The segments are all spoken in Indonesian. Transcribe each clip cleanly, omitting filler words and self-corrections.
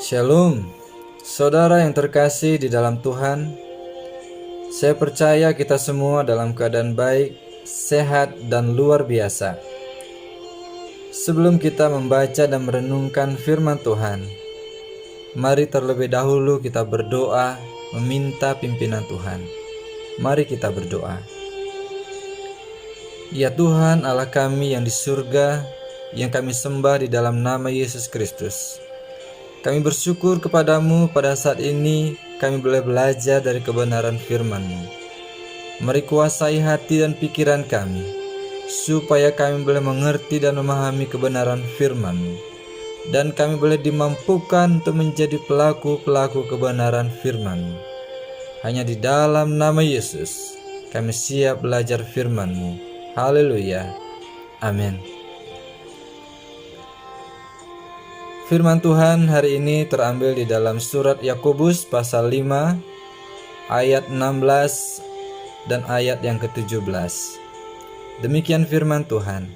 Shalom, saudara yang terkasih di dalam Tuhan. Saya percaya kita semua dalam keadaan baik, sehat, dan luar biasa. Sebelum kita membaca dan merenungkan firman Tuhan, mari terlebih dahulu kita berdoa meminta pimpinan Tuhan. Mari kita berdoa. Ya Tuhan Allah kami yang di surga, yang kami sembah di dalam nama Yesus Kristus. Kami bersyukur kepadamu pada saat ini kami boleh belajar dari kebenaran firman-Mu. Mari kuasai hati dan pikiran kami, supaya kami boleh mengerti dan memahami kebenaran firman-Mu. Dan kami boleh dimampukan untuk menjadi pelaku-pelaku kebenaran firman-Mu. Hanya di dalam nama Yesus kami siap belajar firman-Mu. Haleluya. Amin. Firman Tuhan hari ini terambil di dalam surat Yakobus pasal 5 ayat 16 dan ayat yang ke-17. Demikian firman Tuhan.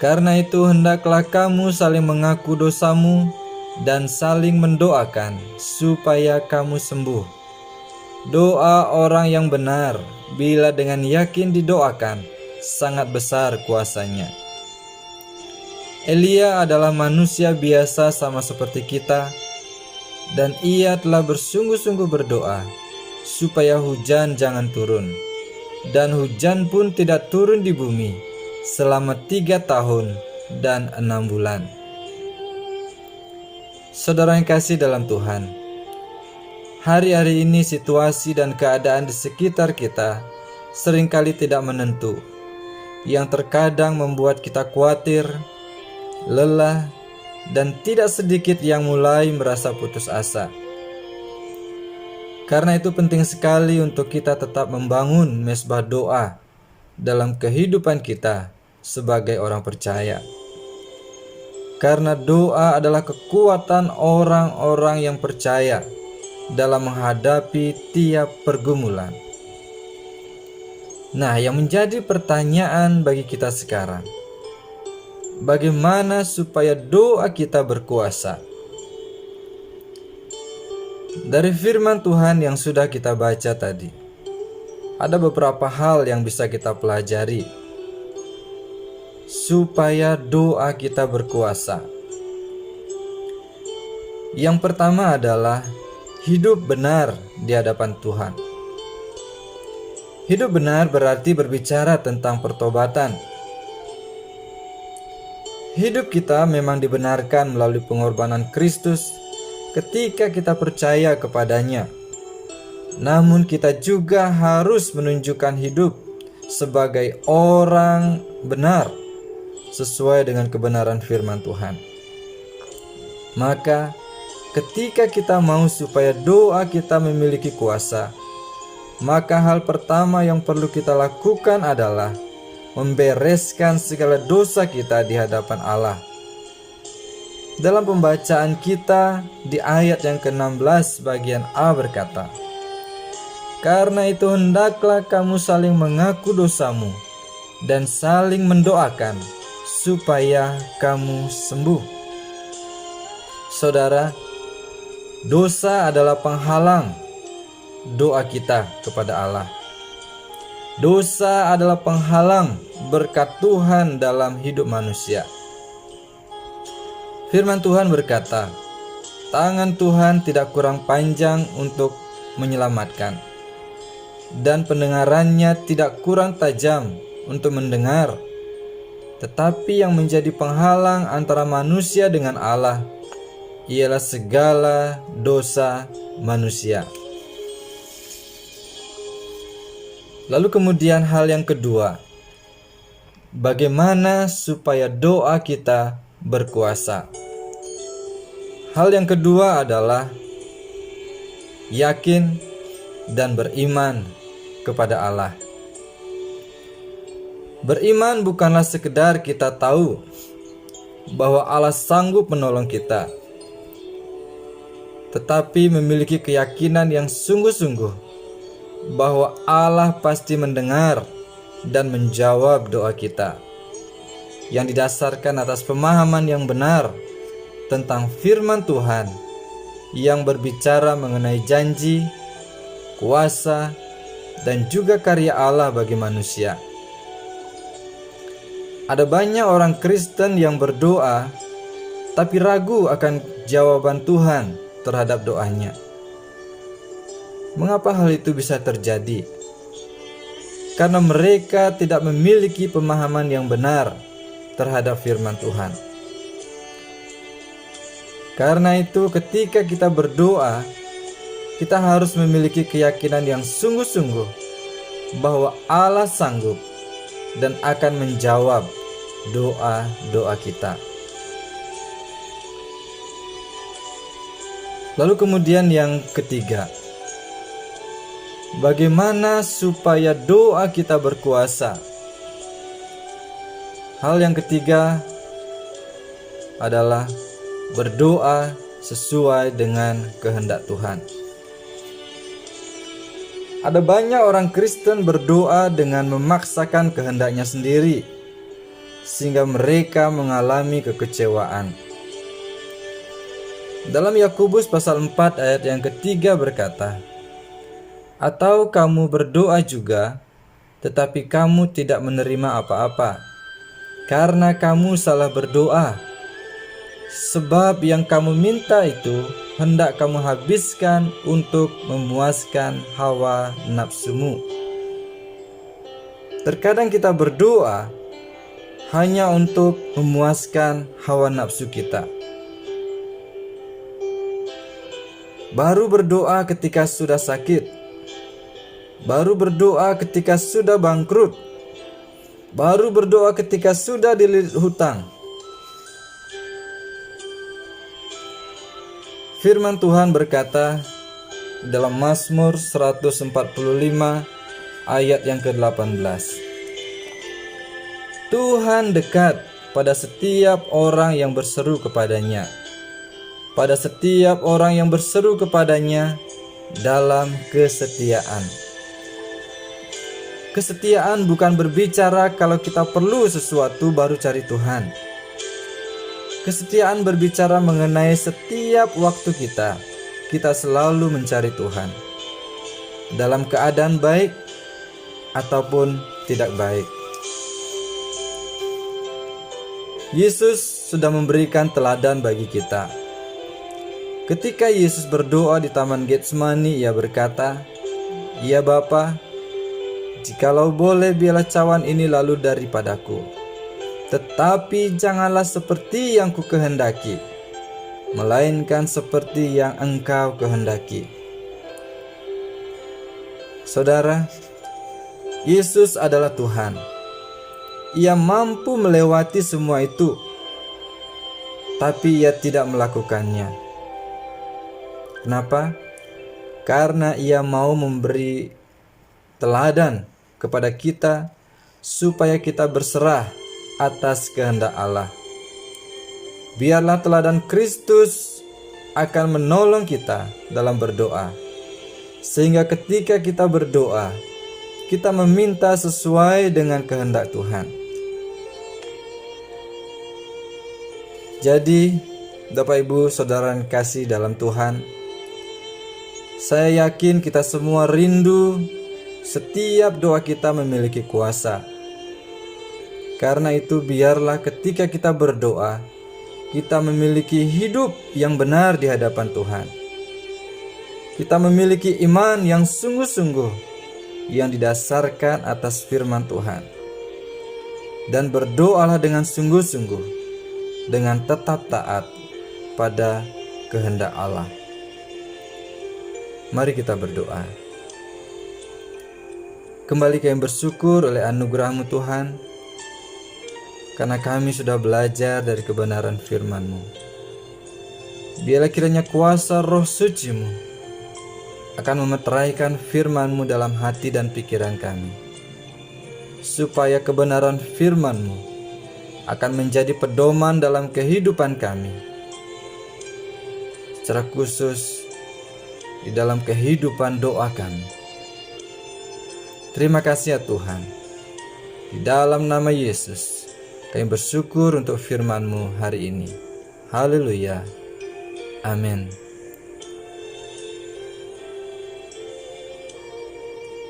Karena itu hendaklah kamu saling mengaku dosamu dan saling mendoakan supaya kamu sembuh. Doa orang yang benar bila dengan yakin didoakan sangat besar kuasanya. Elia adalah manusia biasa sama seperti kita, dan ia telah bersungguh-sungguh berdoa supaya hujan jangan turun, dan hujan pun tidak turun di bumi selama 3 tahun dan 6 bulan. Saudara yang kasih dalam Tuhan, hari-hari ini situasi dan keadaan di sekitar kita seringkali tidak menentu, yang terkadang membuat kita khawatir, lelah, dan tidak sedikit yang mulai merasa putus asa. Karena itu penting sekali untuk kita tetap membangun mesbah doa dalam kehidupan kita sebagai orang percaya. Karena doa adalah kekuatan orang-orang yang percaya dalam menghadapi tiap pergumulan. Nah, yang menjadi pertanyaan bagi kita sekarang, bagaimana supaya doa kita berkuasa? Dari firman Tuhan yang sudah kita baca tadi, ada beberapa hal yang bisa kita pelajari supaya doa kita berkuasa. Yang pertama adalah hidup benar di hadapan Tuhan. Hidup benar berarti berbicara tentang pertobatan. Hidup kita memang dibenarkan melalui pengorbanan Kristus ketika kita percaya kepadanya. Namun kita juga harus menunjukkan hidup sebagai orang benar sesuai dengan kebenaran firman Tuhan. Maka ketika kita mau supaya doa kita memiliki kuasa, maka hal pertama yang perlu kita lakukan adalah membereskan segala dosa kita di hadapan Allah. Dalam pembacaan kita di ayat yang ke-16 bagian A berkata, karena itu hendaklah kamu saling mengaku dosamu dan saling mendoakan supaya kamu sembuh. Saudara, dosa adalah penghalang doa kita kepada Allah. Dosa adalah penghalang berkat Tuhan dalam hidup manusia. Firman Tuhan berkata, tangan Tuhan tidak kurang panjang untuk menyelamatkan, dan pendengarannya tidak kurang tajam untuk mendengar. Tetapi yang menjadi penghalang antara manusia dengan Allah ialah segala dosa manusia. Lalu kemudian hal yang kedua, bagaimana supaya doa kita berkuasa? Hal yang kedua adalah yakin dan beriman kepada Allah. Beriman bukanlah sekedar kita tahu bahwa Allah sanggup menolong kita, tetapi memiliki keyakinan yang sungguh-sungguh bahwa Allah pasti mendengar dan menjawab doa kita, yang didasarkan atas pemahaman yang benar tentang firman Tuhan yang berbicara mengenai janji, kuasa, dan juga karya Allah bagi manusia. Ada banyak orang Kristen yang berdoa tapi ragu akan jawaban Tuhan terhadap doanya. Mengapa hal itu bisa terjadi? Karena mereka tidak memiliki pemahaman yang benar terhadap firman Tuhan. Karena itu, ketika kita berdoa, kita harus memiliki keyakinan yang sungguh-sungguh bahwa Allah sanggup dan akan menjawab doa-doa kita. Lalu kemudian yang ketiga, bagaimana supaya doa kita berkuasa? Hal yang ketiga adalah berdoa sesuai dengan kehendak Tuhan. Ada banyak orang Kristen berdoa dengan memaksakan kehendaknya sendiri, sehingga mereka mengalami kekecewaan. Dalam Yakobus pasal 4 ayat yang ketiga berkata, "Atau kamu berdoa juga, tetapi kamu tidak menerima apa-apa, karena kamu salah berdoa. Sebab yang kamu minta itu hendak kamu habiskan untuk memuaskan hawa nafsumu." Terkadang kita berdoa hanya untuk memuaskan hawa nafsu kita. Baru berdoa ketika sudah sakit, baru berdoa ketika sudah bangkrut, baru berdoa ketika sudah dililit hutang. Firman Tuhan berkata dalam Mazmur 145 ayat yang ke-18, "Tuhan dekat pada setiap orang yang berseru kepadanya, pada setiap orang yang berseru kepadanya dalam kesetiaan." Kesetiaan bukan berbicara kalau kita perlu sesuatu baru cari Tuhan. Kesetiaan berbicara mengenai setiap waktu kita selalu mencari Tuhan, dalam keadaan baik ataupun tidak baik. Yesus sudah memberikan teladan bagi kita. Ketika Yesus berdoa di Taman Getsemani, ia berkata, "Ya Bapa, jikalau boleh biarlah cawan ini lalu daripadaku. Tetapi janganlah seperti yang ku kehendaki, melainkan seperti yang Engkau kehendaki." Saudara, Yesus adalah Tuhan. Ia mampu melewati semua itu, tapi Ia tidak melakukannya. Kenapa? Karena Ia mau memberi teladan kepada kita supaya kita berserah atas kehendak Allah. Biarlah teladan Kristus akan menolong kita dalam berdoa, sehingga ketika kita berdoa, kita meminta sesuai dengan kehendak Tuhan. Jadi, Bapak Ibu Saudara yang kasih dalam Tuhan, saya yakin kita semua rindu setiap doa kita memiliki kuasa. Karena itu, biarlah ketika kita berdoa, kita memiliki hidup yang benar di hadapan Tuhan. Kita memiliki iman yang sungguh-sungguh, yang didasarkan atas firman Tuhan. Dan berdoalah dengan sungguh-sungguh, dengan tetap taat pada kehendak Allah. Mari kita berdoa. Kembali kami bersyukur oleh anugerah-Mu Tuhan, karena kami sudah belajar dari kebenaran firman-Mu. Biarlah kiranya kuasa Roh Suci-Mu akan memeteraikan firman-Mu dalam hati dan pikiran kami, supaya kebenaran firman-Mu akan menjadi pedoman dalam kehidupan kami, secara khusus di dalam kehidupan doa kami. Terima kasih ya Tuhan. Di dalam nama Yesus kami bersyukur untuk firman-Mu hari ini. Haleluya. Amin.